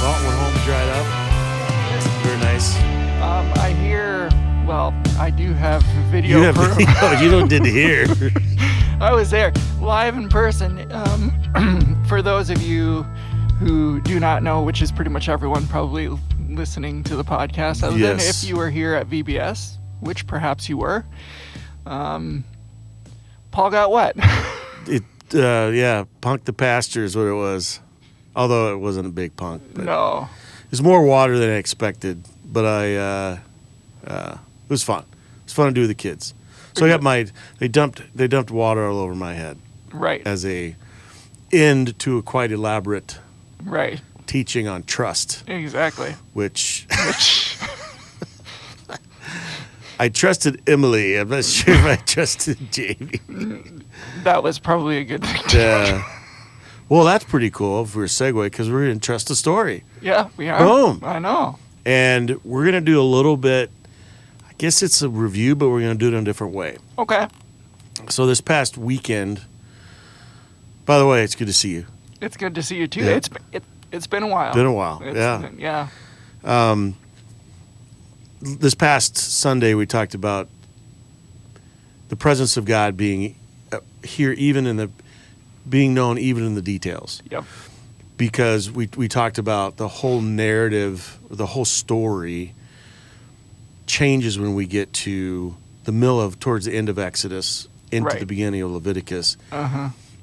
Went home, dried up. Very nice. I hear. Well, I do have video. You have video. You didn't hear. I was there live in person. For those of you who do not know, which is pretty much everyone probably listening to the podcast, other than if you were here at VBS, which perhaps you were. Paul got wet. Punked the pasture is what it was. Although it wasn't a big punk. But No. There's more water than I expected, but it was fun. It's fun to do with the kids. So I got they dumped water all over my head. Right. As a end to a quite elaborate teaching on trust. Exactly. Which I trusted Emily. I'm not sure if I trusted Jamie. That was probably a good thing. Yeah. Well, that's pretty cool for a segue because we're going to trust the story. Yeah, we are. Boom. I know. And we're going to do a little bit, I guess it's a review, but we're going to do it in a different way. Okay. So this past weekend, by the way, it's good to see you. It's good to see you too. Yeah. It's been a while. Been a while, yeah. Yeah. This past Sunday, we talked about the presence of God being here, being known even in the details. Yep. Because we talked about the whole narrative, the whole story changes when we get to the middle of, towards the end of Exodus, into the beginning of Leviticus.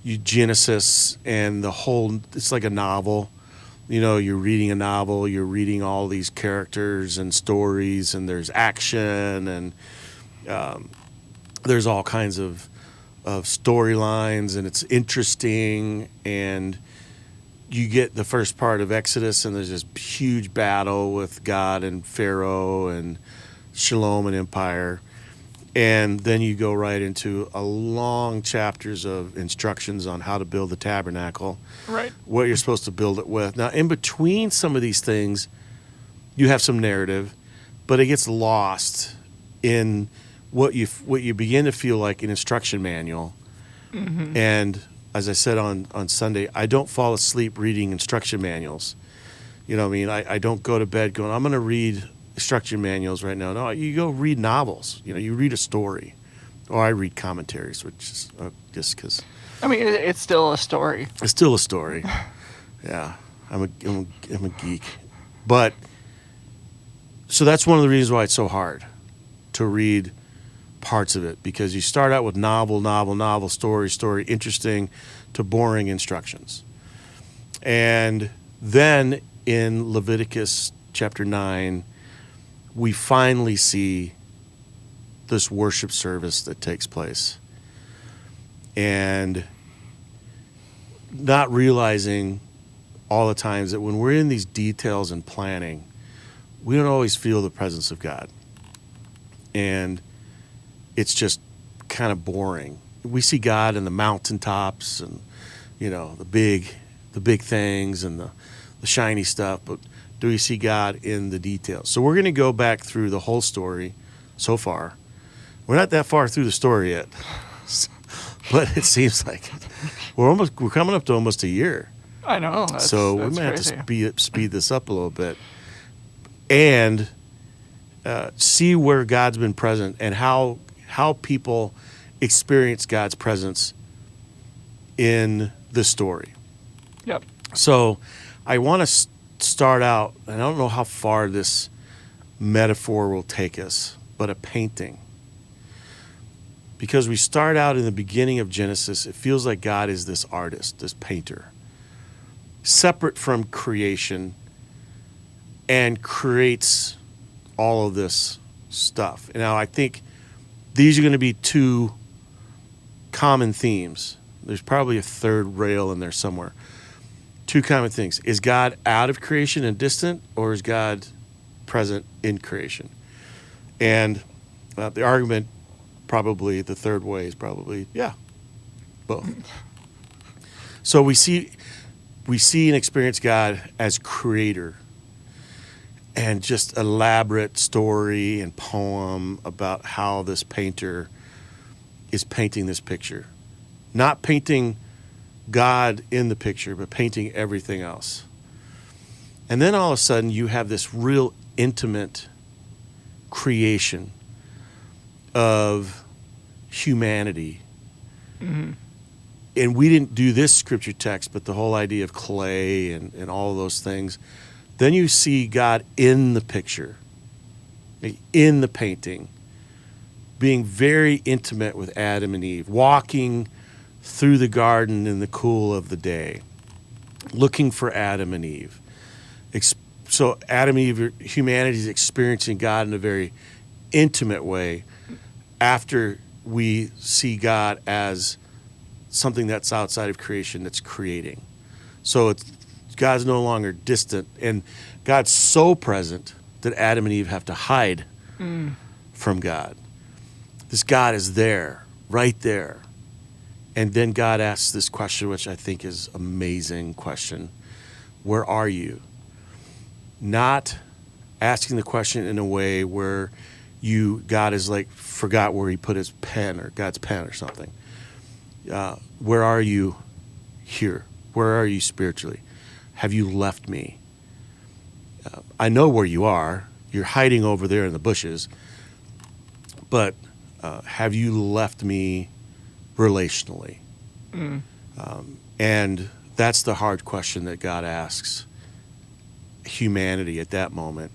Genesis and the whole, it's like a novel. You know, you're reading a novel, you're reading all these characters and stories, and there's action, and there's all kinds of storylines, and it's interesting, and you get the first part of Exodus, and there's this huge battle with God and Pharaoh and Shalom and Empire, and then you go right into a long chapters of instructions on how to build the tabernacle, what you're supposed to build it with. Now, in between some of these things, you have some narrative, but it gets lost in what you begin to feel like an instruction manual. And as I said on Sunday, I don't fall asleep reading instruction manuals. You know what I mean? I don't go to bed going, I'm going to read instruction manuals right now. No, you go read novels. You know, you read a story. Or I read commentaries, which is just because. I mean, it's still a story. It's still a story. Yeah, I'm a geek. But, so that's one of the reasons why it's so hard to read parts of it, because you start out with novel, story, interesting, to boring instructions. And then in Leviticus chapter 9, we finally see this worship service that takes place. And not realizing all the times that when we're in these details and planning, we don't always feel the presence of God. And it's just kind of boring. We see God in the mountaintops and, you know, the big things and the shiny stuff, but do we see God in the details? So we're going to go back through the whole story so far. We're not that far through the story yet, but it seems like we're coming up to almost a year. I know. So we might have to speed this up a little bit and see where God's been present and how people experience God's presence in the story. Yep. So I want to start out, and I don't know how far this metaphor will take us, but a painting. Because we start out in the beginning of Genesis, it feels like God is this artist, this painter, separate from creation, and creates all of this stuff. And now I think these are going to be two common themes. There's probably a third rail in there somewhere. Two common things. Is God out of creation and distant, or is God present in creation? And the argument, probably the third way, is probably, yeah, both. So we see and experience God as creator, and just elaborate story and poem about how this painter is painting this picture. Not painting God in the picture, but painting everything else. And then all of a sudden you have this real intimate creation of humanity. Mm-hmm. And we didn't do this scripture text, but the whole idea of clay and all of those things. Then you see God in the picture, in the painting, being very intimate with Adam and Eve, walking through the garden in the cool of the day, looking for Adam and Eve. So Adam and Eve, humanity is experiencing God in a very intimate way after we see God as something that's outside of creation that's creating. So God's no longer distant, and God's so present that Adam and Eve have to hide from God. This God is there, right there. And then God asks this question, which I think is an amazing question. Where are you? Not asking the question in a way where God is like, forgot where he put his pen or God's pen or something. Where are you here? Where are you spiritually? Have you left me? I know where you are. You're hiding over there in the bushes. But have you left me relationally? And that's the hard question that God asks humanity at that moment.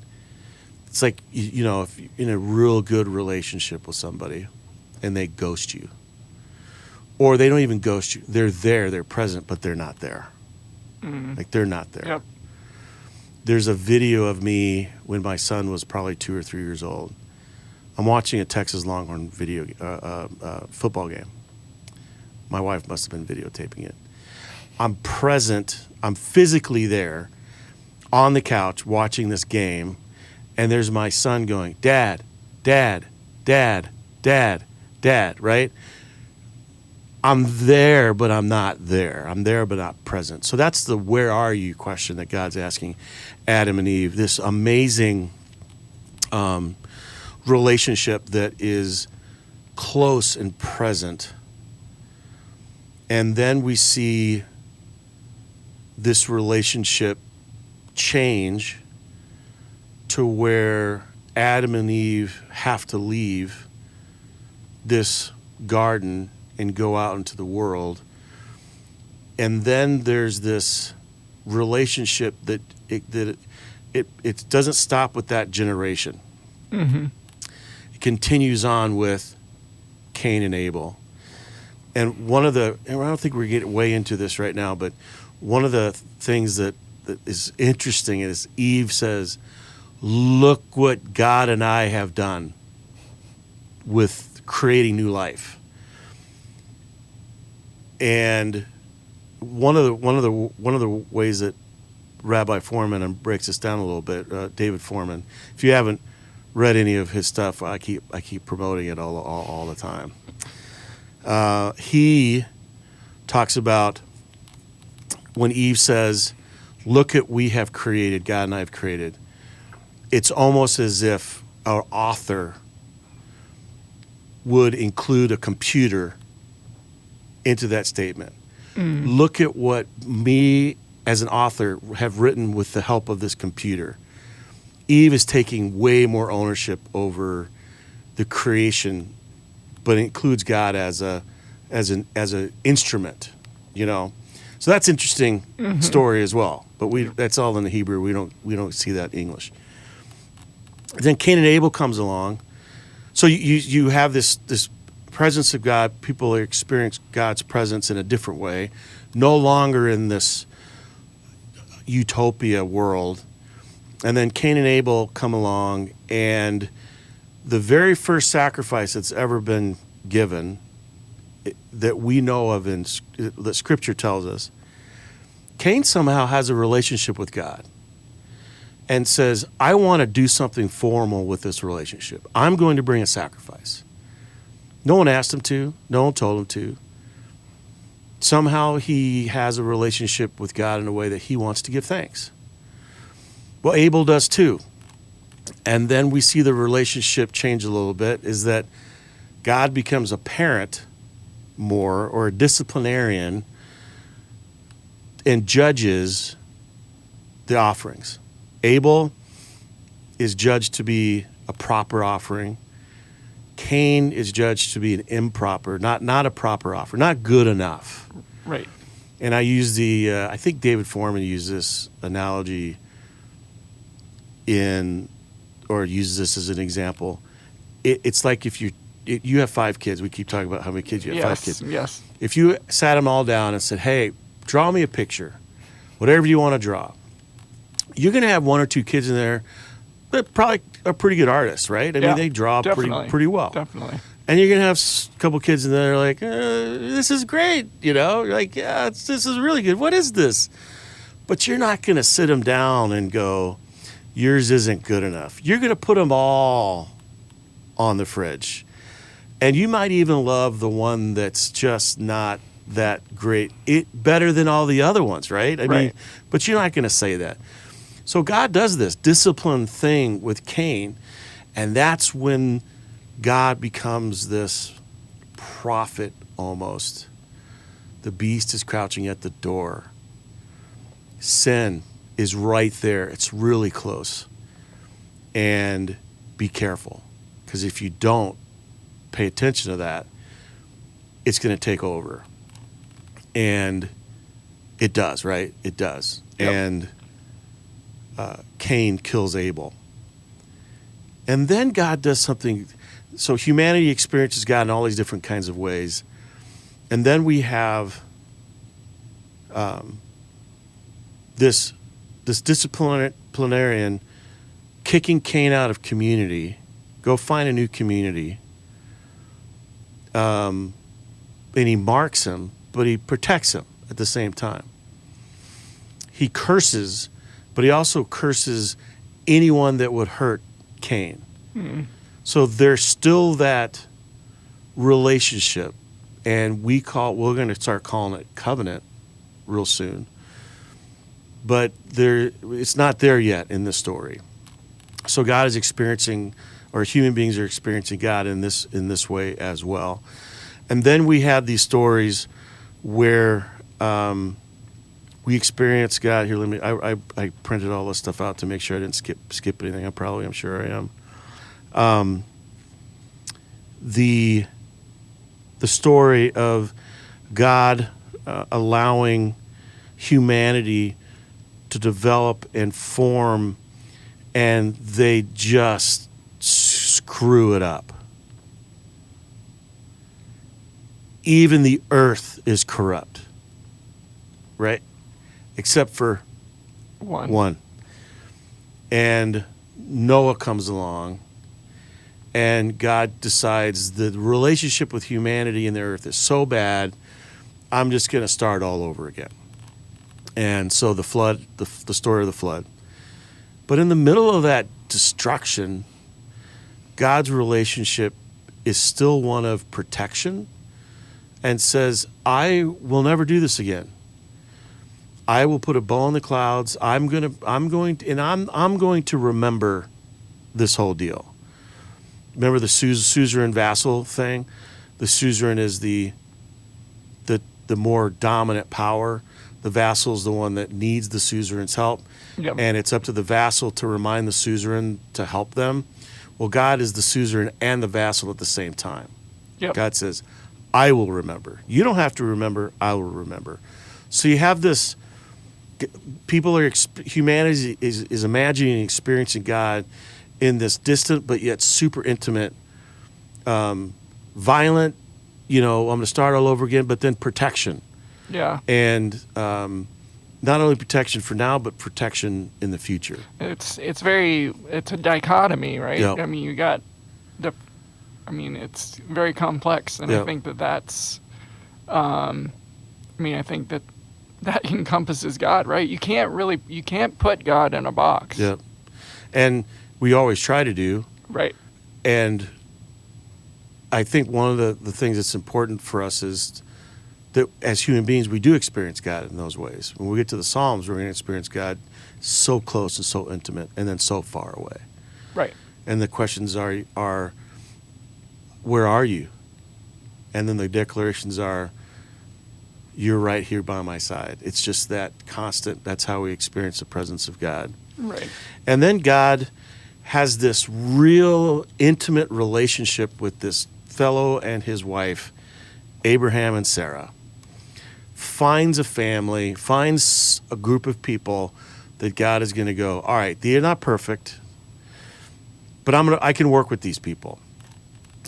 It's like, if you're in a real good relationship with somebody and they ghost you, or they don't even ghost you, they're there, they're present, but they're not there. Like, they're not there. Yep. There's a video of me when my son was probably 2 or 3 years old. I'm watching a Texas Longhorn football game. My wife must have been videotaping it. I'm present. I'm physically there on the couch watching this game, and there's my son going, Dad, Dad, Dad, Dad, Dad, right? I'm there, but I'm not there. I'm there, but not present. So that's the where are you question that God's asking Adam and Eve, this amazing relationship that is close and present. And then we see this relationship change to where Adam and Eve have to leave this garden and go out into the world. And then there's this relationship that it doesn't stop with that generation. Mm-hmm. It continues on with Cain and Abel. And I don't think we're getting way into this right now, but one of the things that is interesting is Eve says, look what God and I have done with creating new life. And one of the ways that Rabbi Fohrman breaks this down a little bit, David Fohrman. If you haven't read any of his stuff, I keep promoting it all the time. He talks about when Eve says, "Look at we have created, God and I have created." It's almost as if our author would include a computer into that statement. Look at what me as an author have written with the help of this computer. Eve is taking way more ownership over the creation, but it includes God as an instrument, So that's interesting story as well. But that's all in the Hebrew. We don't see that in English. Then Cain and Abel comes along. So you have this presence of God. People experience God's presence in a different way, no longer in this utopia world. And then Cain and Abel come along, and the very first sacrifice that's ever been given that we know of that Scripture tells us, Cain somehow has a relationship with God and says, I want to do something formal with this relationship. I'm going to bring a sacrifice. No one asked him to. No one told him to. Somehow he has a relationship with God in a way that he wants to give thanks. Well, Abel does too. And then we see the relationship change a little bit, is that God becomes a parent more, or a disciplinarian, and judges the offerings. Abel is judged to be a proper offering. Cain is judged to be an improper, not a proper offer, not good enough. Right. And I use I think David Fohrman used this analogy uses this as an example. It's like if you have 5 kids. We keep talking about how many kids you have. 5 kids. Yes. If you sat them all down and said, hey, draw me a picture, whatever you want to draw, you're going to have 1 or 2 kids in there that probably are pretty good artists, right? I mean, they draw pretty well. Definitely. And you're going to have a couple kids in there like, this is great, You're like, yeah, this is really good. What is this? But you're not going to sit them down and go, yours isn't good enough. You're going to put them all on the fridge. And you might even love the one that's just not that great, better than all the other ones, right? I mean, but you're not going to say that. So God does this discipline thing with Cain, and that's when God becomes this prophet almost. The beast is crouching at the door. Sin is right there. It's really close. And be careful, because if you don't pay attention to that, it's going to take over. And it does, right? It does. Yep. And Cain kills Abel. And then God does something. So humanity experiences God in all these different kinds of ways. And then we have this disciplinarian kicking Cain out of community. Go find a new community. And he marks him, but he protects him at the same time. He curses, but he also curses anyone that would hurt Cain. Hmm. So there's still that relationship, and we're going to start calling it covenant real soon. But it's not there yet in this story. So God is experiencing, or human beings are experiencing God in this way as well. And then we have these stories where we experience God. Here, I printed all this stuff out to make sure I didn't skip anything. I'm sure I am. The story of God allowing humanity to develop and form, and they just screw it up. Even the earth is corrupt, right? Except for one. And Noah comes along, and God decides the relationship with humanity and the earth is so bad, I'm just going to start all over again. And so the flood, the story of the flood. But in the middle of that destruction, God's relationship is still one of protection, and says, I will never do this again. I will put a bow in the clouds. I'm going to remember this whole deal. Remember the suzerain vassal thing? The suzerain is the more dominant power. The vassal is the one that needs the suzerain's help. Yep. And it's up to the vassal to remind the suzerain to help them. Well, God is the suzerain and the vassal at the same time. Yep. God says, I will remember. You don't have to remember, I will remember. So you have this, humanity is imagining and experiencing God in this distant but yet super intimate, violent, I'm going to start all over again, but then protection. Yeah. And not only protection for now, but protection in the future. It's a dichotomy, right? Yep. I mean, you got it's very complex, and yep. I think that's, I think that encompasses God, right? You can't put God in a box. Yep. And we always try to do. Right. And I think one of the things that's important for us is that as human beings, we do experience God in those ways. When we get to the Psalms, we're going to experience God so close and so intimate, and then so far away. Right. And the questions are where are you? And then the declarations are, you're right here by my side. It's just that constant. That's how we experience the presence of God. Right. And then God has this real intimate relationship with this fellow and his wife, Abraham and Sarah. Finds a family, finds a group of people that God is going to go, all right, they're not perfect, but I can work with these people.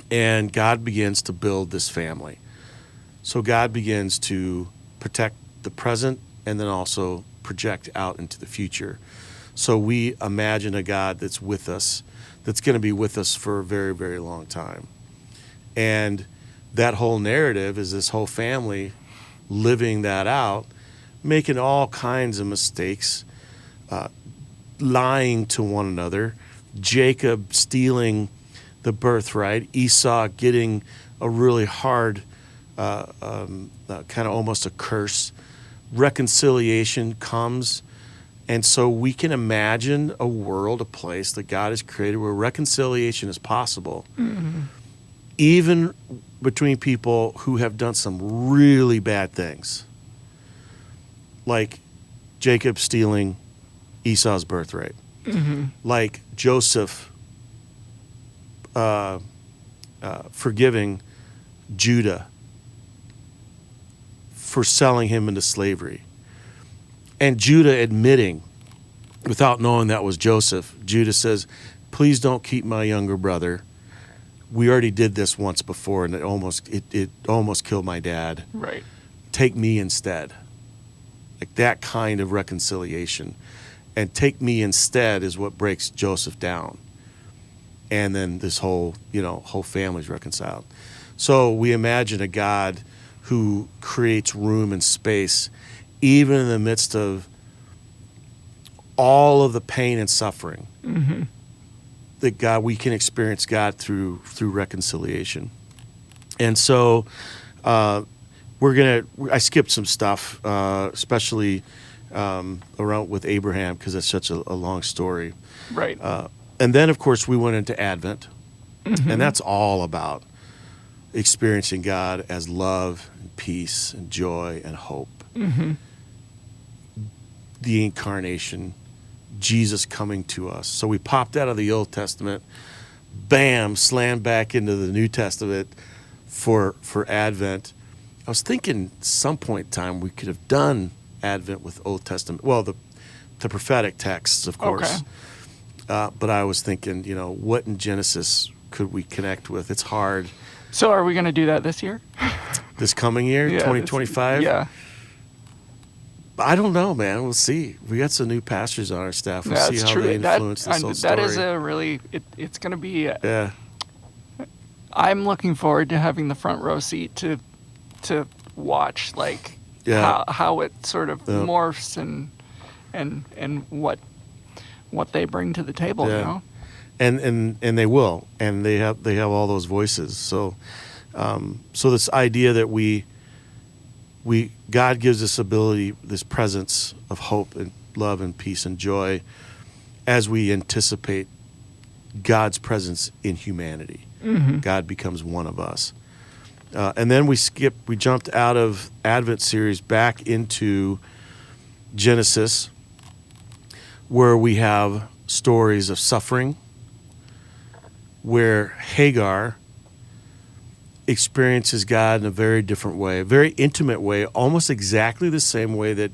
And God begins to build this family. So God begins to protect the present and then also project out into the future. So we imagine a God that's with us, that's going to be with us for a very, very long time. And that whole narrative is this whole family living that out, making all kinds of mistakes, lying to one another, Jacob stealing the birthright, Esau getting a really hard kind of almost a curse. Reconciliation comes. And so we can imagine a world, a place that God has created where reconciliation is possible, even between people who have done some really bad things, like Jacob stealing Esau's birthright, like Joseph forgiving Judah for selling him into slavery. And Judah admitting, without knowing that was Joseph, Judah says, please don't keep my younger brother. We already did this once before, and it almost killed my dad. Right. Take me instead. Like that kind of reconciliation. And take me instead is what breaks Joseph down. And then this whole family's reconciled. So we imagine a God who creates room and space even in the midst of all of the pain and suffering, that God, we can experience God through reconciliation. And so I skipped some stuff, especially around with Abraham, because it's such a long story. Right. And then, of course, we went into Advent, and that's all about experiencing God as love and peace and joy and hope. The incarnation, Jesus coming to us. So we popped out of the Old Testament, bam, slammed back into the New Testament for Advent. I was thinking some point in time we could have done Advent with Old Testament. Well, the prophetic texts, of course. Okay. But I was thinking, what in Genesis could we connect with? It's hard. So are we going to do that this year? This coming year, 2025? Yeah. I don't know, man. We'll see. We got some new pastors on our staff. We'll see how they influence this whole story. That is a really, it's going to be, yeah. I'm looking forward to having the front row seat to watch, like, how it sort of morphs and what they bring to the table, And they will, and they have all those voices. So this idea that God gives us ability, this presence of hope and love and peace and joy as we anticipate God's presence in humanity. God becomes one of us. And then we jumped out of Advent series back into Genesis, where we have stories of suffering, where Hagar experiences God in a very different way, a very intimate way, almost exactly the same way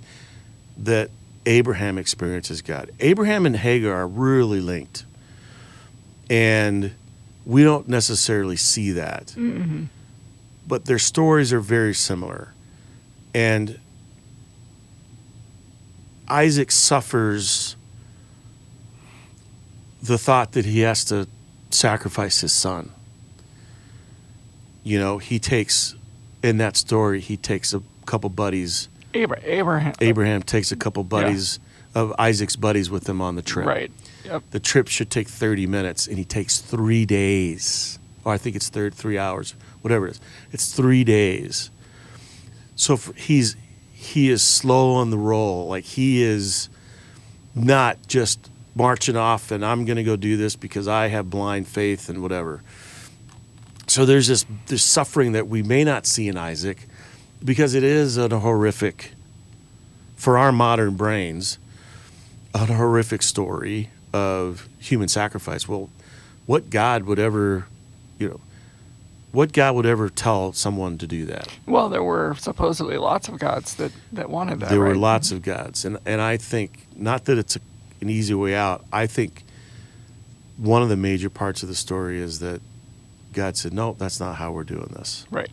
that Abraham experiences God. Abraham and Hagar are really linked, and we don't necessarily see that. But their stories are very similar. And Isaac suffers the thought that he has to sacrifice his son. He takes, in that story, he takes a couple buddies. Abraham takes a couple buddies of Isaac's buddies with him on the trip. Right. Yep. The trip should take 30 minutes, and he takes 3 days. Or I think it's 3 hours, whatever it is. It's 3 days. So he is slow on the roll. Like, he is not just marching off and I'm going to go do this because I have blind faith and whatever. So there's suffering that we may not see in Isaac, because it is a horrific, for our modern brains, a horrific story of human sacrifice. Well, what God would ever, what God would ever tell someone to do that? Well, there were supposedly lots of gods that wanted that. There were right? lots of gods, and I think not that it's an easy way out. I think one of the major parts of the story is that God said, "No, that's not how we're doing this. Right.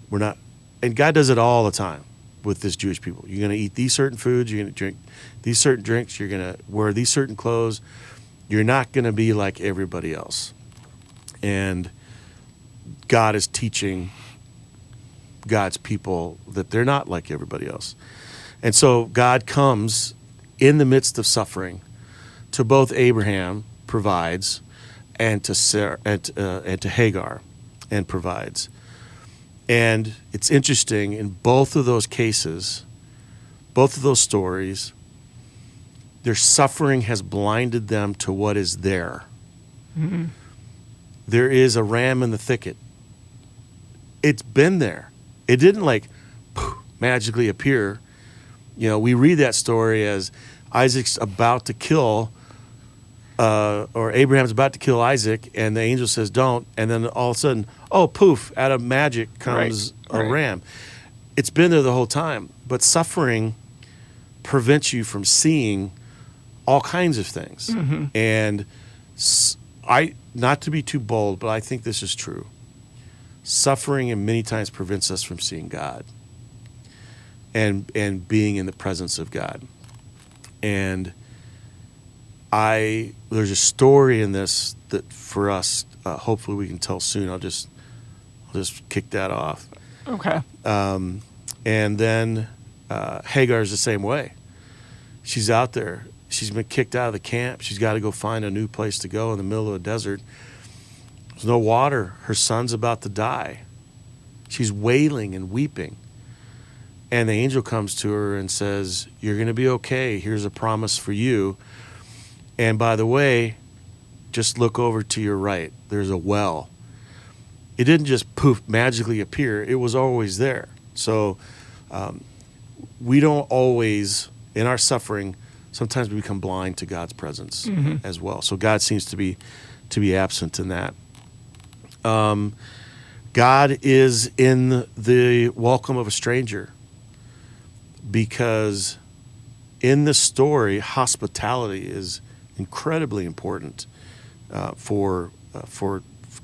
We're not." And God does it all the time with this Jewish people. You're going to eat these certain foods. You're going to drink these certain drinks. You're going to wear these certain clothes. You're not going to be like everybody else. And God is teaching God's people that they're not like everybody else. And so God comes in the midst of suffering to both Abraham, provides, and to Sarah, and to Hagar, and provides. And it's interesting, in both of those cases, both of those stories, their suffering has blinded them to what is there. Mm-hmm. There is a ram in the thicket. It's been there. It didn't magically appear. We read that story as Isaac's about to kill, or Abraham's about to kill Isaac, and the angel says, "Don't." And then all of a sudden, poof, out of magic comes a ram. It's been there the whole time. But suffering prevents you from seeing all kinds of things. Mm-hmm. And not to be too bold, but I think this is true. Suffering and many times prevents us from seeing God and being in the presence of God. And there's a story in this that for us, hopefully we can tell soon. I'll just kick that off. Okay. And then Hagar's the same way. She's out there. She's been kicked out of the camp. She's got to go find a new place to go in the middle of the desert. There's no water. Her son's about to die. She's wailing and weeping. And the angel comes to her and says, "You're going to be okay. Here's a promise for you. And by the way, just look over to your right. There's a well." It didn't just poof, magically appear. It was always there. So we don't always, in our suffering, sometimes we become blind to God's presence as well. So God seems to be absent in that. God is in the welcome of a stranger, because in the story, hospitality is incredibly important for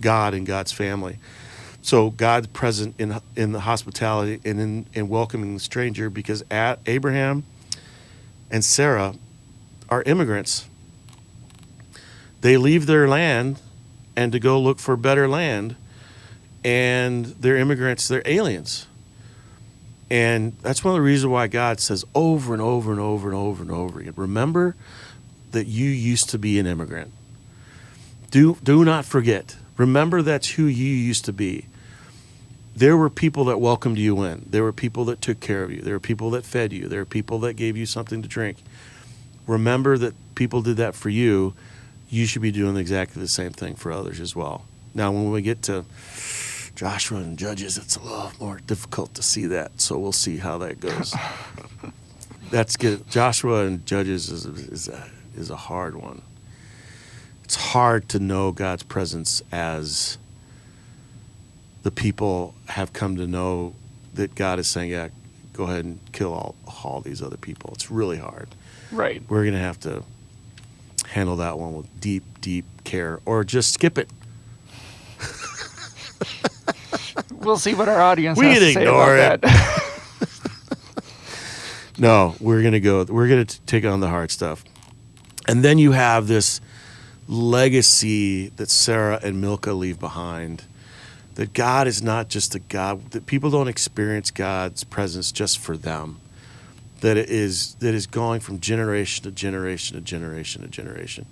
God and God's family. So God's present in the hospitality and in welcoming the stranger, because Abraham and Sarah are immigrants. They leave their land and to go look for better land, and they're immigrants, they're aliens. And that's one of the reasons why God says over and over and over and over and over again, remember that you used to be an immigrant. Do not forget. Remember that's who you used to be. There were people that welcomed you in. There were people that took care of you. There were people that fed you. There were people that gave you something to drink. Remember that people did that for you. You should be doing exactly the same thing for others as well. Now, when we get to Joshua and Judges, it's a little more difficult to see that. So we'll see how that goes. That's good. Joshua and Judges is a hard one. It's hard to know God's presence as the people have come to know that God is saying, yeah, go ahead and kill all these other people. It's really hard. Right. We're going to have to handle that one with deep, deep care, or just skip it. We'll see what our audience We has can to say ignore about it. that. No, we're going to take on the hard stuff. And then you have this legacy that Sarah and Milcah leave behind, that God is not just a God, that people don't experience God's presence just for them, that is going from generation to generation to generation to generation.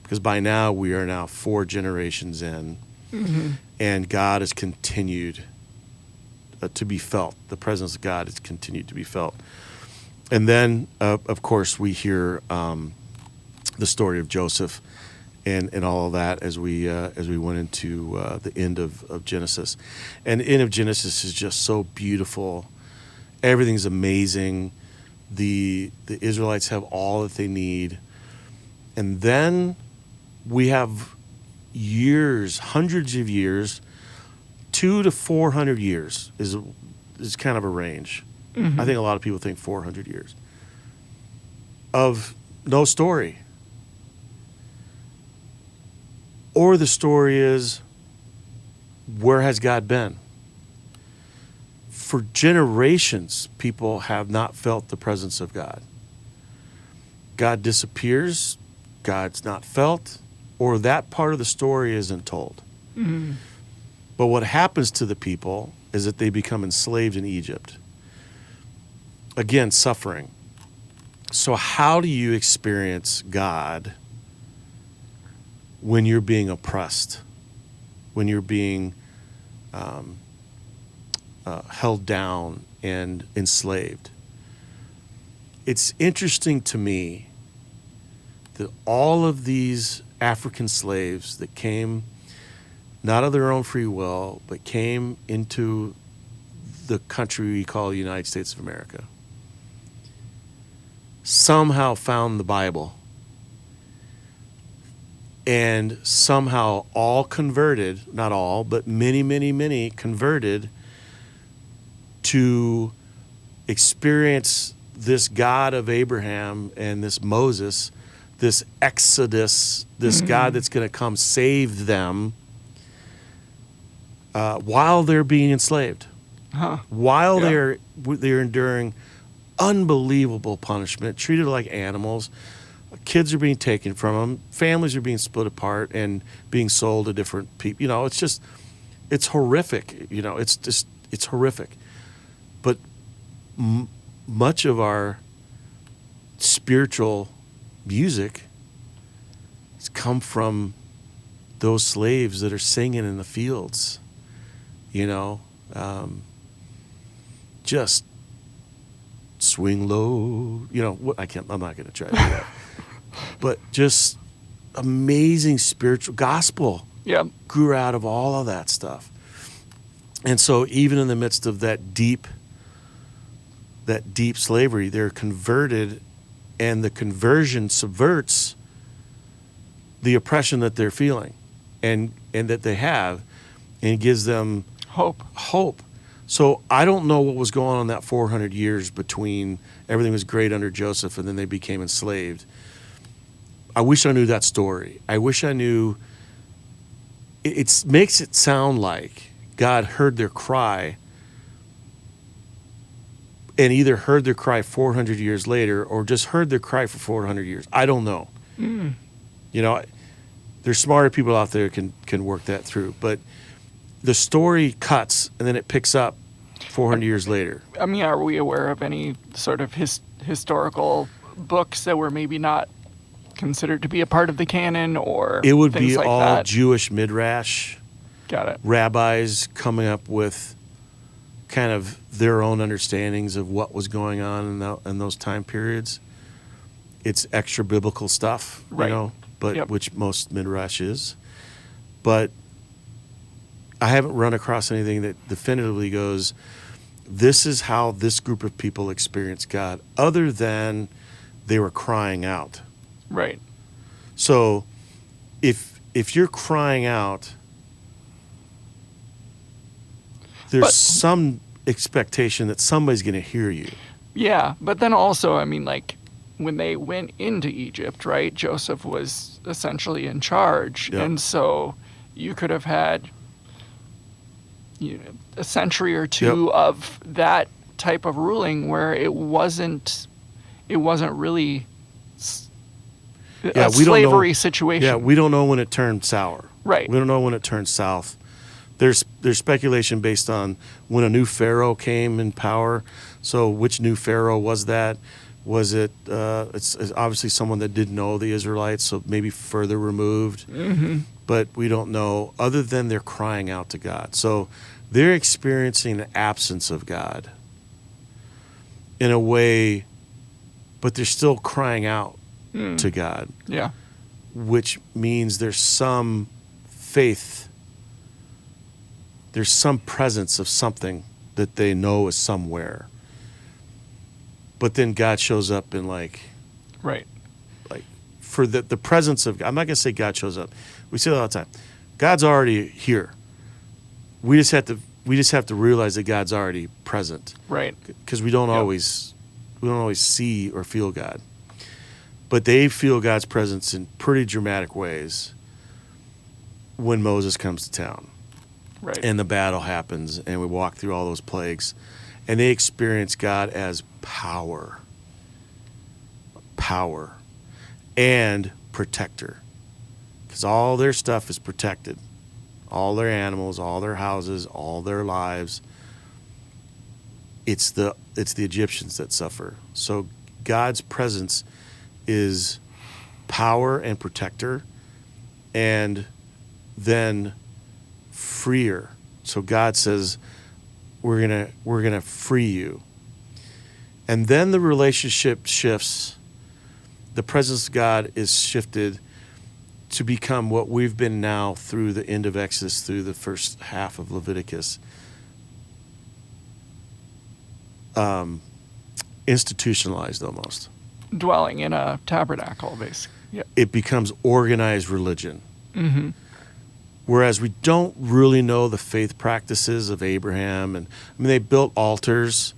Because by now, we are now 4 generations in, and God has continued to be felt. The presence of God has continued to be felt. And then, of course, we hear the story of Joseph and all of that as we went into the end of Genesis. And the end of Genesis is just so beautiful Everything's amazing. The Israelites have all that they need. And then we have years, hundreds of years, 200 to 400 years is kind of a range. I think a lot of people think 400 years of no story. Or the story is, where has God been? For generations, people have not felt the presence of God. God disappears, God's not felt, or that part of the story isn't told. But what happens to the people is that they become enslaved in Egypt. Again, suffering. So how do you experience God when you're being oppressed, when you're being held down and enslaved? It's interesting to me that all of these African slaves that came, not of their own free will, but came into the country we call the United States of America, somehow found the Bible and somehow all converted, not all, but many, many, many converted to experience this God of Abraham and this Moses, this Exodus, this God that's going to come save them while they're being enslaved, while they're enduring unbelievable punishment, treated like animals. Kids are being taken from them. Families are being split apart and being sold to different people. You know, it's horrific. You know, it's horrific. But much of our spiritual music has come from those slaves that are singing in the fields. You know, just swing low. You know, I'm not going to try to do that. But just amazing spiritual gospel grew out of all of that stuff. And so even in the midst of that deep slavery, they're converted, and the conversion subverts the oppression that they're feeling and that they have, and gives them hope. So I don't know what was going on in that 400 years between everything was great under Joseph and then they became enslaved. I wish I knew that story. I wish I knew. It makes it sound like God heard their cry and either heard their cry 400 years later or just heard their cry for 400 years. I don't know. You know, there's smarter people out there can work that through. But the story cuts and then it picks up 400 years later. I mean, are we aware of any sort of historical books that were maybe not considered to be a part of the canon, or it would things be like all that? Jewish midrash. Got it. Rabbis coming up with kind of their own understandings of what was going on in those time periods. It's extra biblical stuff, right, you know, but which most midrash is. But I haven't run across anything that definitively goes, this is how this group of people experienced God, other than they were crying out. Right. So if you're crying out, there's some expectation that somebody's going to hear you. Yeah, but then also, I mean, like, when they went into Egypt, right, Joseph was essentially in charge. Yep. And so you could have had a century or two of that type of ruling where it wasn't really a slavery situation. Yeah, we don't know when it turned sour. Right. We don't know when it turned south. There's speculation based on when a new pharaoh came in power. So which new pharaoh was that? Was it? It's obviously someone that didn't know the Israelites, so maybe further removed. But we don't know, other than they're crying out to God. So they're experiencing the absence of God in a way, but they're still crying out to God. Yeah. Which means there's some faith, there's some presence of something that they know is somewhere. but then God shows up in like for the presence of God. I'm not going to say God shows up. We say that all the time. God's already here. We just have to realize that God's already present. Right. Because we don't always see or feel God. But they feel God's presence in pretty dramatic ways when Moses comes to town. Right. And the battle happens, and we walk through all those plagues, and they experience God as power, and protector, because all their stuff is protected, all their animals, all their houses, all their lives. It's the Egyptians that suffer. So God's presence is power and protector, and then freer. So God says, we're gonna free you. And then the relationship shifts. The presence of God is shifted to become what we've been now through the end of Exodus, through the first half of Leviticus. Institutionalized almost. Dwelling in a tabernacle, basically. Yeah. It becomes organized religion. Mm-hmm. Whereas we don't really know the faith practices of Abraham, and they built altars,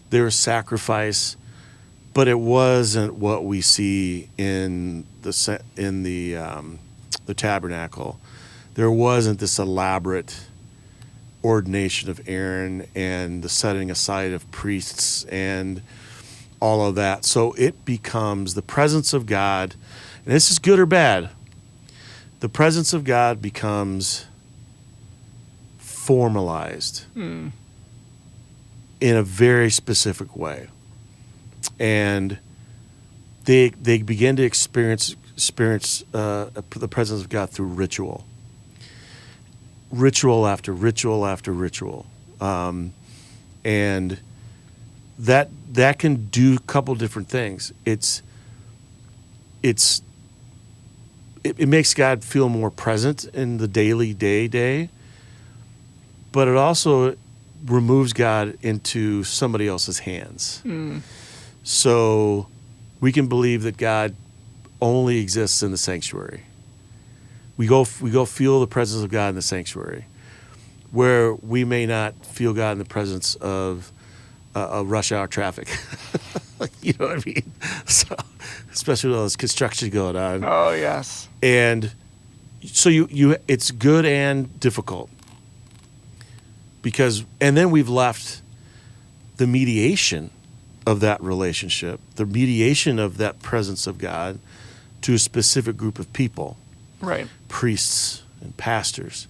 there was sacrifice, but it wasn't what we see in the tabernacle. There wasn't this elaborate ordination of Aaron and the setting aside of priests and all of that. So it becomes the presence of God, and this is good or bad. The presence of God becomes formalized in a very specific way. And they begin to experience the presence of God through ritual after ritual after ritual, and that can do a couple different things. It makes God feel more present in the daily day, but it also removes God into somebody else's hands. So we can believe that God only exists in the sanctuary. We go feel the presence of God in the sanctuary, where we may not feel God in the presence of rush hour traffic. You know what I mean? So, especially with all this construction going on. Oh, yes. And so you it's good and difficult. And then we've left the mediation of that relationship, the mediation of that presence of God to a specific group of people. Right. Priests and pastors.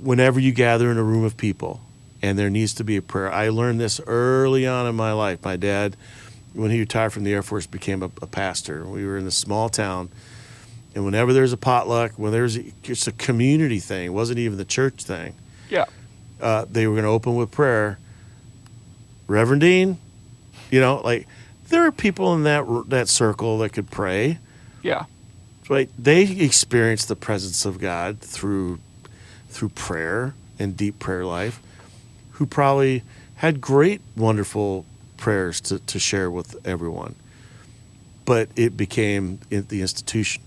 Whenever you gather in a room of people and there needs to be a prayer. I learned this early on in my life. My dad, when he retired from the Air Force, became a pastor. We were in this small town, and whenever there's a potluck, it's a community thing. It wasn't even the church thing. Yeah. They were going to open with prayer. Reverend Dean, there are people in that circle that could pray. Yeah. Right? They experienced the presence of God through prayer and deep prayer life, who probably had great, wonderful prayers to share with everyone. But it became the institution.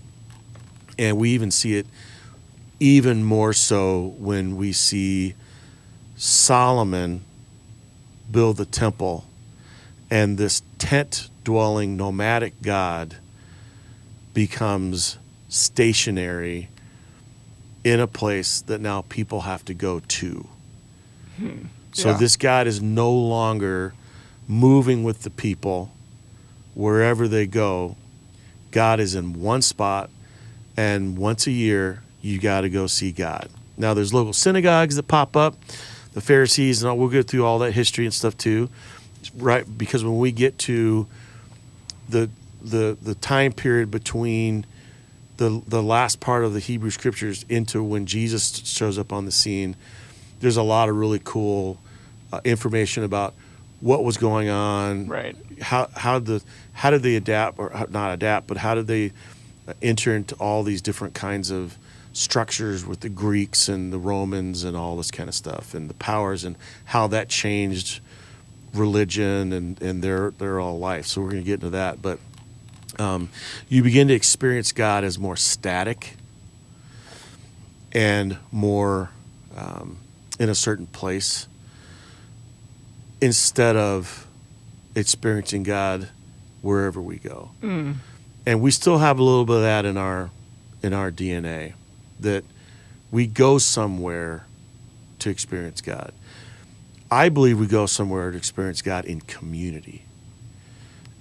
And we even see it even more so when we see Solomon build the temple, and this tent-dwelling nomadic God becomes stationary in a place that now people have to go to. So this God is no longer moving with the people wherever they go. God is in one spot, and once a year, you got to go see God. Now, there's local synagogues that pop up, the Pharisees, and we'll go through all that history and stuff too, right? Because when we get to the time period between the last part of the Hebrew Scriptures into when Jesus shows up on the scene, there's a lot of really cool information about what was going on, right? How did they adapt, or not adapt, but how did they enter into all these different kinds of structures with the Greeks and the Romans and all this kind of stuff, and the powers, and how that changed religion and their all life. So we're going to get into that. But you begin to experience God as more static and more in a certain place instead of experiencing God wherever we go. And we still have a little bit of that in our DNA, that we go somewhere to experience God. I believe we go somewhere to experience God in community.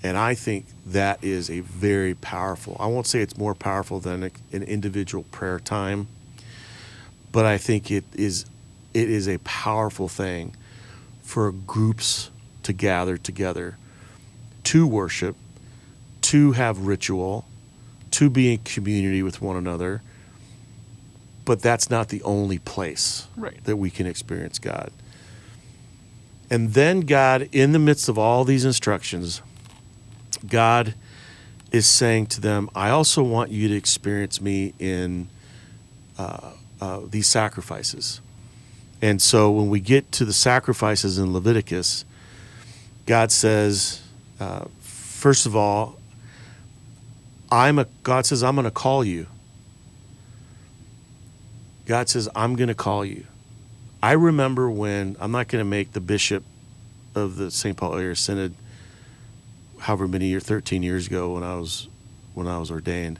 And I think that is a very powerful, I won't say it's more powerful than an individual prayer time, but I think it is a powerful thing for groups to gather together, to worship, to have ritual, to be in community with one another. But that's not the only place that we can experience God. And then God, in the midst of all these instructions, God is saying to them, I also want you to experience me in these sacrifices. And so when we get to the sacrifices in Leviticus, God says, first of all, God says, I'm going to call you. God says, I'm going to call you. I remember when, I'm not going to make the bishop of the St. Paul Area Synod, however many years, 13 years ago when I was ordained.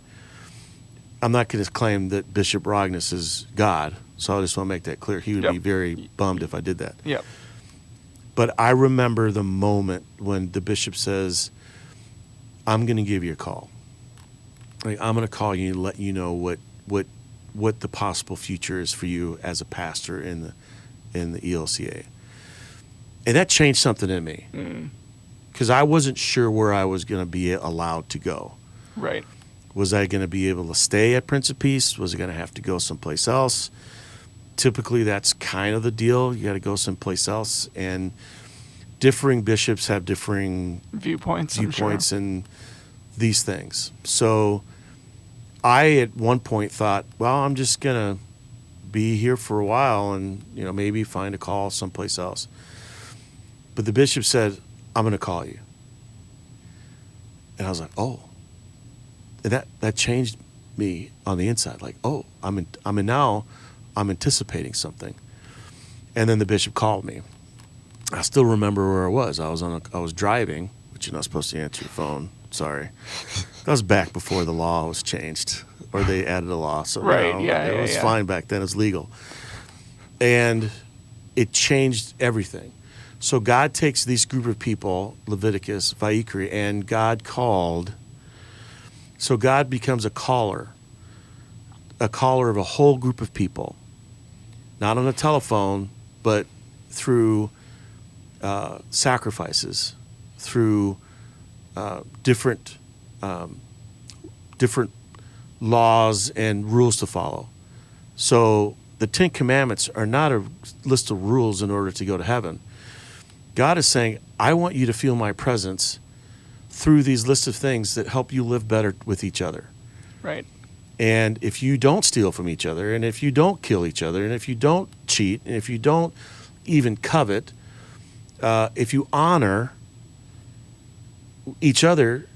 I'm not going to claim that Bishop Rognus is God, so I just want to make that clear. He would be very bummed if I did that. Yep. But I remember the moment when the bishop says, I'm going to give you a call. Like, I'm going to call you and let you know what the possible future is for you as a pastor in the ELCA. And that changed something in me. Because I wasn't sure where I was going to be allowed to go. Right. Was I going to be able to stay at Prince of Peace? Was I going to have to go someplace else? Typically, that's kind of the deal. You got to go someplace else. And differing bishops have differing viewpoints and these things. So I, at one point, thought, well, I'm just going to be here for a while and, maybe find a call someplace else. But the bishop said, I'm going to call you. And I was like, oh. And that changed me on the inside. Like, oh, I'm anticipating something. And then the bishop called me. I still remember where I was. I was driving, which you're not supposed to answer your phone. Sorry. That was back before the law was changed, or they added a law. So it was fine back then. It was legal. And it changed everything. So God takes these group of people, Leviticus, Vayikri, and God called. So God becomes a caller of a whole group of people, not on a telephone, but through sacrifices, through different laws and rules to follow. So the 10 Commandments are not a list of rules in order to go to heaven. God is saying, I want you to feel my presence through these lists of things that help you live better with each other. Right. And if you don't steal from each other, and if you don't kill each other, and if you don't cheat, and if you don't even covet, if you honor each other,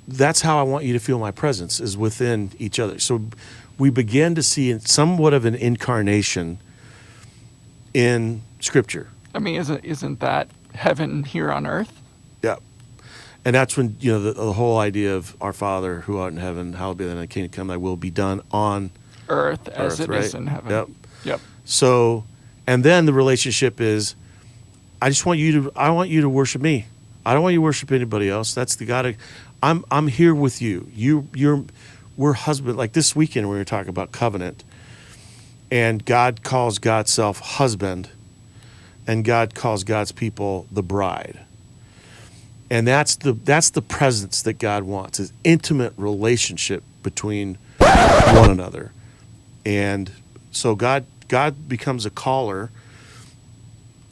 that's how I want you to feel my presence, is within each other. So we begin to see somewhat of an incarnation in Scripture. I mean, isn't that heaven here on earth? Yeah. And that's when, the whole idea of our Father who art in heaven, hallowed be thy kingdom come, thy will be done on earth as it right? is in heaven. Yep. So, and then the relationship is, I want you to worship me. I don't want you to worship anybody else. That's the God. I'm here with you. We're husband. Like this weekend, we were talking about covenant, and God calls God's self husband, and God calls God's people the bride. And that's the presence that God wants, is intimate relationship between one another. And so God becomes a caller.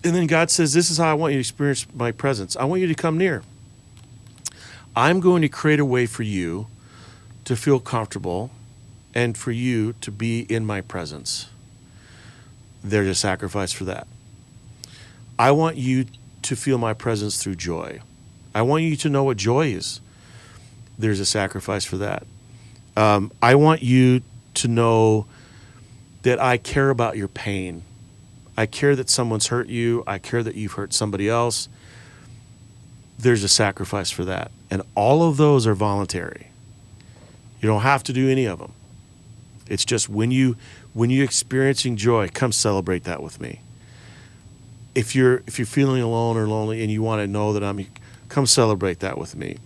And then God says, this is how I want you to experience my presence. I want you to come near. I'm going to create a way for you to feel comfortable and for you to be in my presence. There's a sacrifice for that. I want you to feel my presence through joy. I want you to know what joy is. There's a sacrifice for that. I want you to know that I care about your pain. I care that someone's hurt you. I care that you've hurt somebody else. There's a sacrifice for that. And all of those are voluntary. You don't have to do any of them. It's just when you're experiencing joy, come celebrate that with me. If you're feeling alone or lonely and you want to know that come celebrate that with me.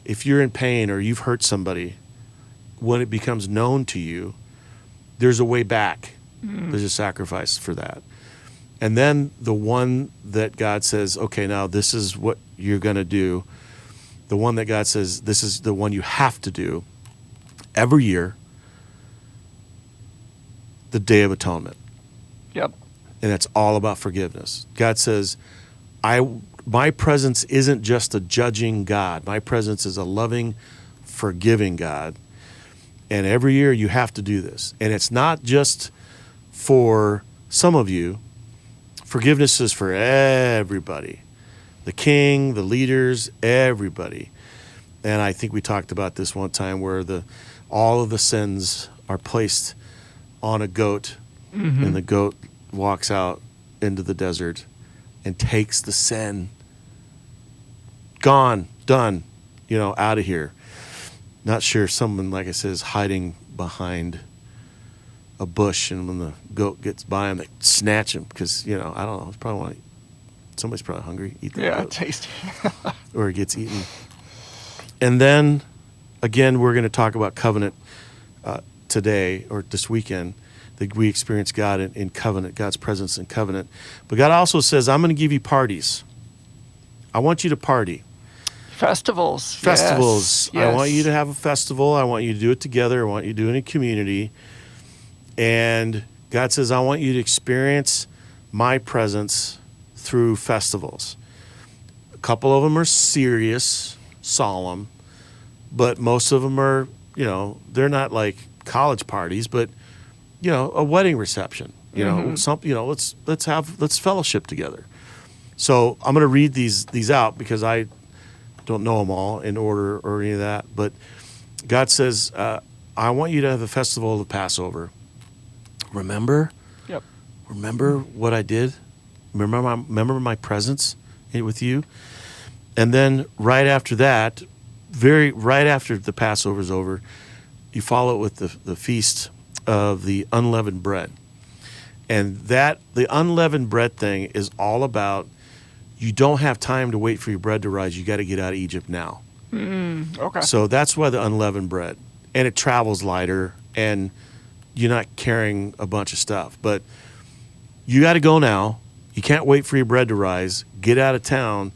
If you're in pain or you've hurt somebody, when it becomes known to you, there's a way back. There's a sacrifice for that. And then the one that God says, okay, now this is what you're going to do. The one that God says, this is the one you have to do every year, the Day of Atonement. Yep. And it's all about forgiveness. God says, my presence isn't just a judging God. My presence is a loving, forgiving God. And every year you have to do this. And it's not just for some of you. Forgiveness is for everybody. The king, the leaders, everybody. And I think we talked about this one time where all of the sins are placed on a goat, and the goat walks out into the desert and takes the sin. Gone, done, out of here. Not sure if someone, like I said, is hiding behind a bush, and when the goat gets by him, they snatch him because, I don't know, it's probably somebody's probably hungry, eat the goat. Tasty. Or it gets eaten. And then, again, we're going to talk about covenant today or this weekend, that we experience God in covenant, God's presence in covenant. But God also says, I'm going to give you parties. I want you to party. Festivals. Yes. Yes. I want you to have a festival. I want you to do it together. I want you to do it in community. And God says, I want you to experience my presence through festivals. A couple of them are serious, solemn, but most of them are, they're not like college parties, but, a wedding reception, let's fellowship together. So I'm going to read these out because I don't know them all in order or any of that. But God says, I want you to have the festival of the Passover. Remember? Yep. Remember what I did? Remember my presence with you? And then right after that, right after the Passover is over, you follow it with the feast of the unleavened bread. And the unleavened bread thing is all about, you don't have time to wait for your bread to rise. You got to get out of Egypt now. Okay. So that's why the unleavened bread. And it travels lighter, and you're not carrying a bunch of stuff. But you got to go now. You can't wait for your bread to rise. Get out of town.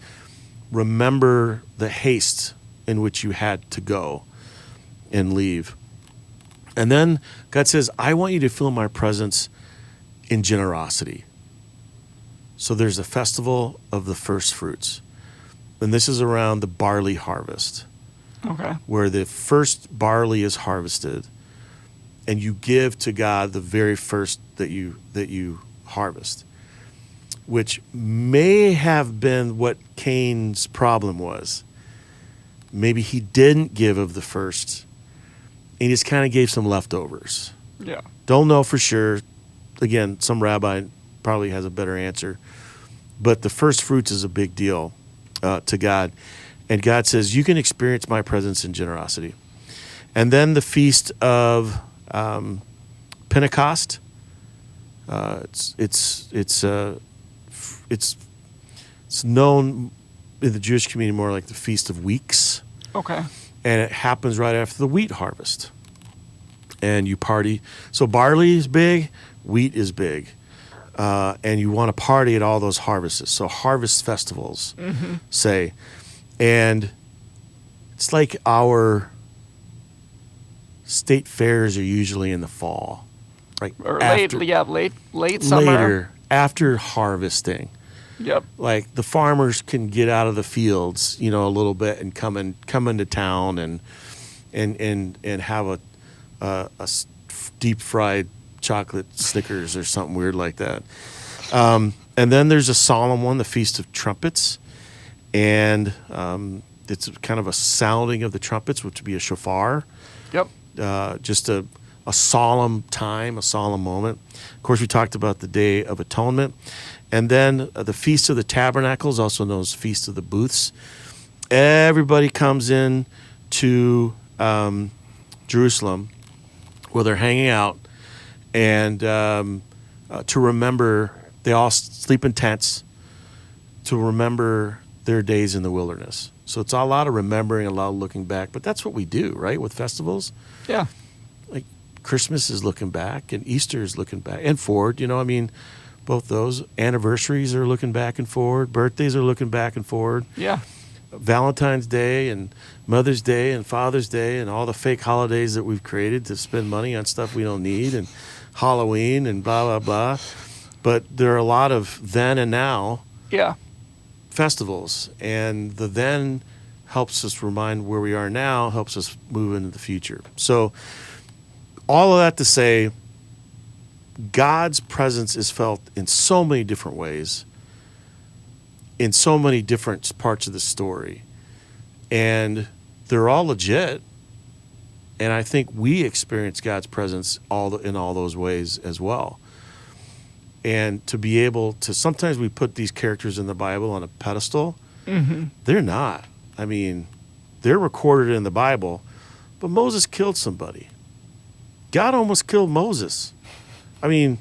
Remember the haste in which you had to go and leave. And then God says, I want you to feel my presence in generosity. So there's a festival of the first fruits. And this is around the barley harvest. Okay. Where the first barley is harvested, and you give to God the very first that you harvest, which may have been what Cain's problem was. Maybe he didn't give of the first, and he just kind of gave some leftovers. Yeah. Don't know for sure. Again, some rabbi probably has a better answer. But the first fruits is a big deal to God. And God says, you can experience my presence in generosity. And then the feast of Pentecost. It's known in the Jewish community more like the Feast of Weeks. Okay. And it happens right after the wheat harvest. And you party. So barley is big, wheat is big. And you want to party at all those harvests. So harvest festivals, say. And it's like our state fairs are usually in the fall. Right? Or late summer. Later, after harvesting. Yep. Like the farmers can get out of the fields, a little bit and come into town and have a deep fried chocolate Snickers or something weird like that. And And then there's a solemn one, the Feast of Trumpets. And it's kind of a sounding of the trumpets, which would be a shofar. Yep. Just a solemn time, a solemn moment. Of course, we talked about the Day of Atonement. And then the Feast of the Tabernacles, also known as Feast of the Booths. Everybody comes in to Jerusalem where they're hanging out, and to remember, they all sleep in tents to remember their days in the wilderness. So it's a lot of remembering, a lot of looking back. But that's what we do, right, with festivals? Yeah. Like Christmas is looking back, and Easter is looking back, and forward. Both those. Anniversaries are looking back and forward. Birthdays are looking back and forward. Yeah. Valentine's Day and Mother's Day and Father's Day and all the fake holidays that we've created to spend money on stuff we don't need, and Halloween and blah, blah, blah. But there are a lot of then and now festivals, and the then helps us remind where we are now, helps us move into the future. So all of that to say, God's presence is felt in so many different ways, in so many different parts of the story. And they're all legit. And I think we experience God's presence in all those ways as well. And to be able to, sometimes we put these characters in the Bible on a pedestal. Mm-hmm. They're not. They're recorded in the Bible, but Moses killed somebody. God almost killed Moses. It's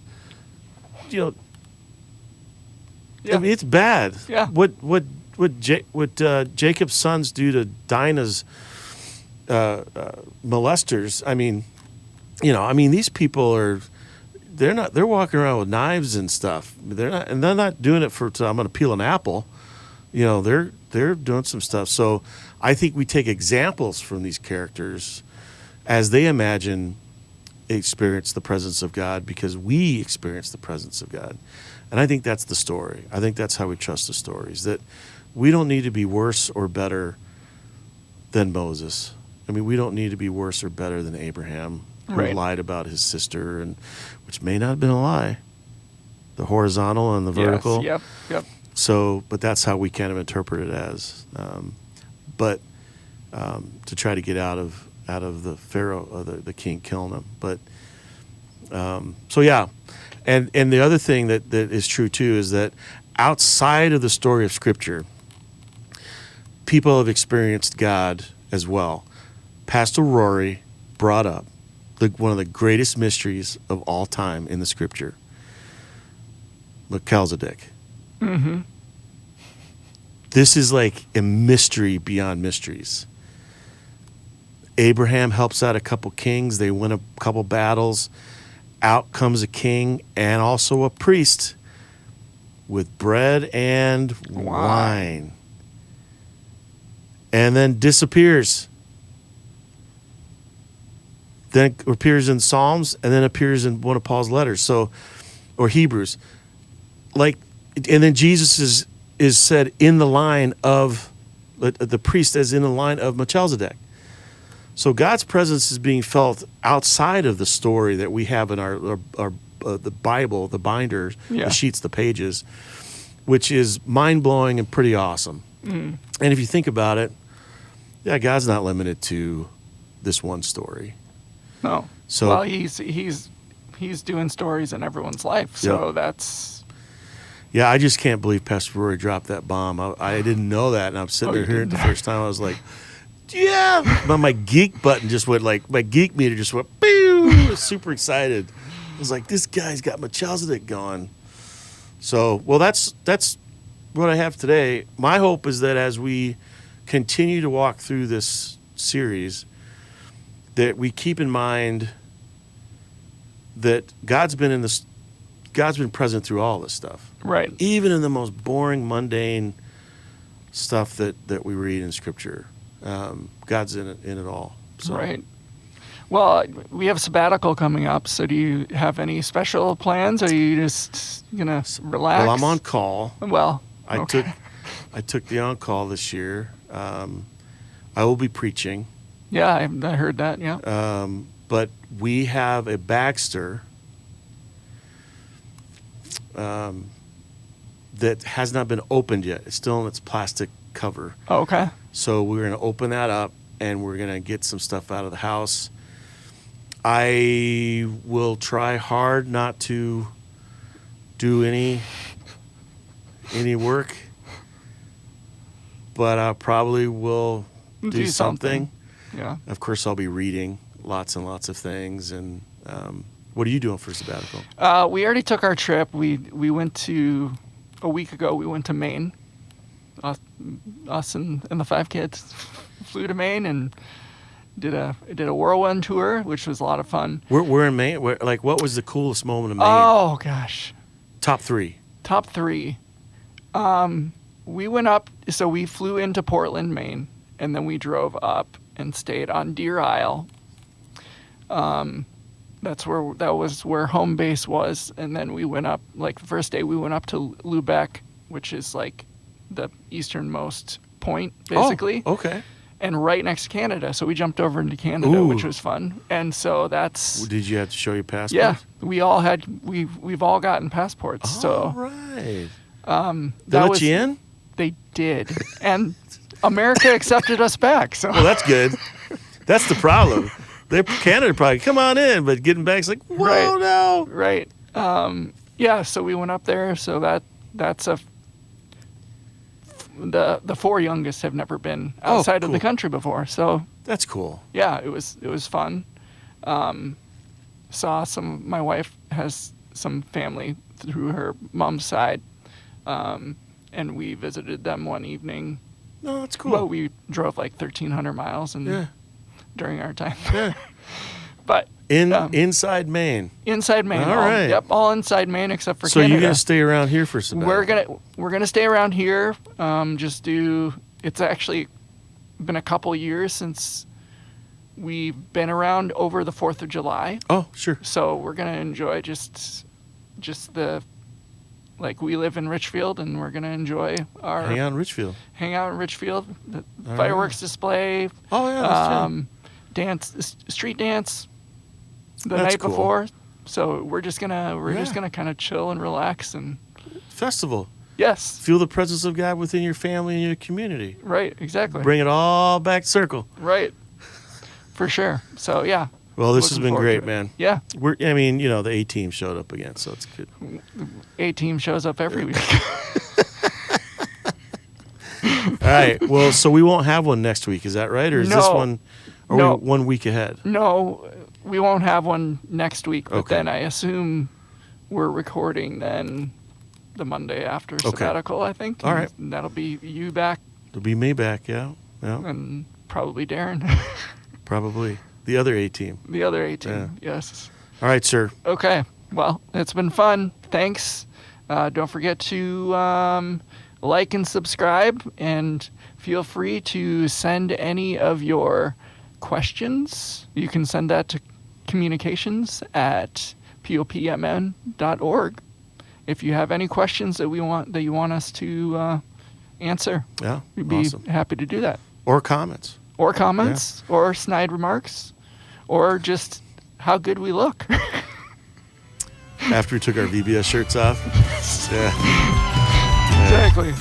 bad. Yeah. What Jacob's sons do to Dinah's molesters? These people are. They're walking around with knives and stuff. They're not doing it I'm going to peel an apple. They're doing some stuff. So I think we take examples from these characters as they experience the presence of God, because we experience the presence of God. And I think that's the story. I think that's how we trust the stories, that we don't need to be worse or better than Moses. We don't need to be worse or better than Abraham, who lied about his sister, and which may not have been a lie, the horizontal and the vertical. Yes. Yep. So, but that's how we kind of interpret it as. To try to get out of the Pharaoh, or the king killing him. But and the other thing that is true too is that outside of the story of Scripture, people have experienced God as well. Pastor Rory brought up one of the greatest mysteries of all time in the Scripture, Melchizedek. Mm-hmm. This is like a mystery beyond mysteries. Abraham helps out a couple kings. They win a couple battles. Out comes a king and also a priest with bread and wine. And then disappears. Then appears in Psalms, and then appears in one of Paul's letters, or Hebrews. And then Jesus is said in the line of the priest, as in the line of Melchizedek. So God's presence is being felt outside of the story that we have in our the Bible, the binders, the sheets, the pages, which is mind-blowing and pretty awesome. Mm. And if you think about it, God's not limited to this one story. No. So he's doing stories in everyone's life. So that's. Yeah, I just can't believe Pastor Rory dropped that bomb. I didn't know that, and I'm sitting there hearing it the first time. I was like, yeah. But my geek button just went my geek meter just went, pew! I was super excited. I was like, this guy's got Melchizedek going. So, well, that's what I have today. My hope is that as we continue to walk through this series, that we keep in mind that God's been present through all this stuff. Right. Even in the most boring, mundane stuff that we read in Scripture. God's in it all. So. Right. Well, we have sabbatical coming up, so do you have any special plans, or are you just gonna relax? Well, I'm on call. Well, I took the on-call this year. I will be preaching. Yeah, I heard that, yeah. But we have a Baxter that has not been opened yet. It's still in its plastic cover. Oh, okay. So we're going to open that up, and we're going to get some stuff out of the house. I will try hard not to do any work, but I probably will do something. Yeah. Of course, I'll be reading lots and lots of things. And what are you doing for sabbatical? We already took our trip. We went to, a week ago, we went to Maine. Us and the 5 kids flew to Maine and did a whirlwind tour, which was a lot of fun. We're in Maine. What was the coolest moment in Maine? Oh, gosh. Top 3. Top 3. We went up, so we flew into Portland, Maine, and then we drove up and stayed on Deer Isle. That was where home base was, and then we went up, the first day we went up to Lubeck, which is the easternmost point, basically. Oh, okay. And right next to Canada, so we jumped over into Canada, which was fun. And so that's... Did you have to show your passport? Yeah, we've all gotten passports. All right. They let you in? They did, and America accepted us back. So well, that's good. That's the problem. Canada probably come on in, but getting back is like, whoa, right. no. Right. Yeah. So we went up there. So that's the 4 youngest have never been outside of the country before. So that's cool. Yeah, it was fun. My wife has some family through her mom's side, and we visited them one evening. No, that's cool. Well, we drove 1,300 miles during our time. Yeah. But inside Maine. Inside Maine. All right. Yep, all inside Maine except for So Canada. you're gonna stay around here for some. We're gonna stay around here. It's actually been a couple years since we've been around over the 4th of July. Oh, sure. So we're gonna enjoy just the we live in Richfield, and we're gonna enjoy our hang out in Richfield. The fireworks display. Oh yeah. Street dance. The That's night cool. before, so we're just gonna kind of chill and relax and festival. Yes. Feel the presence of God within your family and your community. Right. Exactly. Bring it all back circle. Right. For sure. So yeah. Well, this has been great, man. Yeah. The A team showed up again, so it's good. A team shows up every week. All right. Well, so we won't have one next week, is that right? Or is this one? Are we 1 week ahead? No, we won't have one next week. But Okay. then I assume we're recording then the Monday after sabbatical. I think. All right. And that'll be you back. It'll be me back. Yeah. And probably Darren. Probably the other A team. The other A team. Yeah. Yes. All right, sir. Okay. Well, it's been fun. Thanks. Don't forget to like and subscribe, and feel free to send any of your questions. You can send that to communications@popmn.org. If you have any questions that you want us to answer, we'd be happy to do that. Or comments. Or snide remarks, or just how good we look. After we took our VBS shirts off. Yeah. Exactly.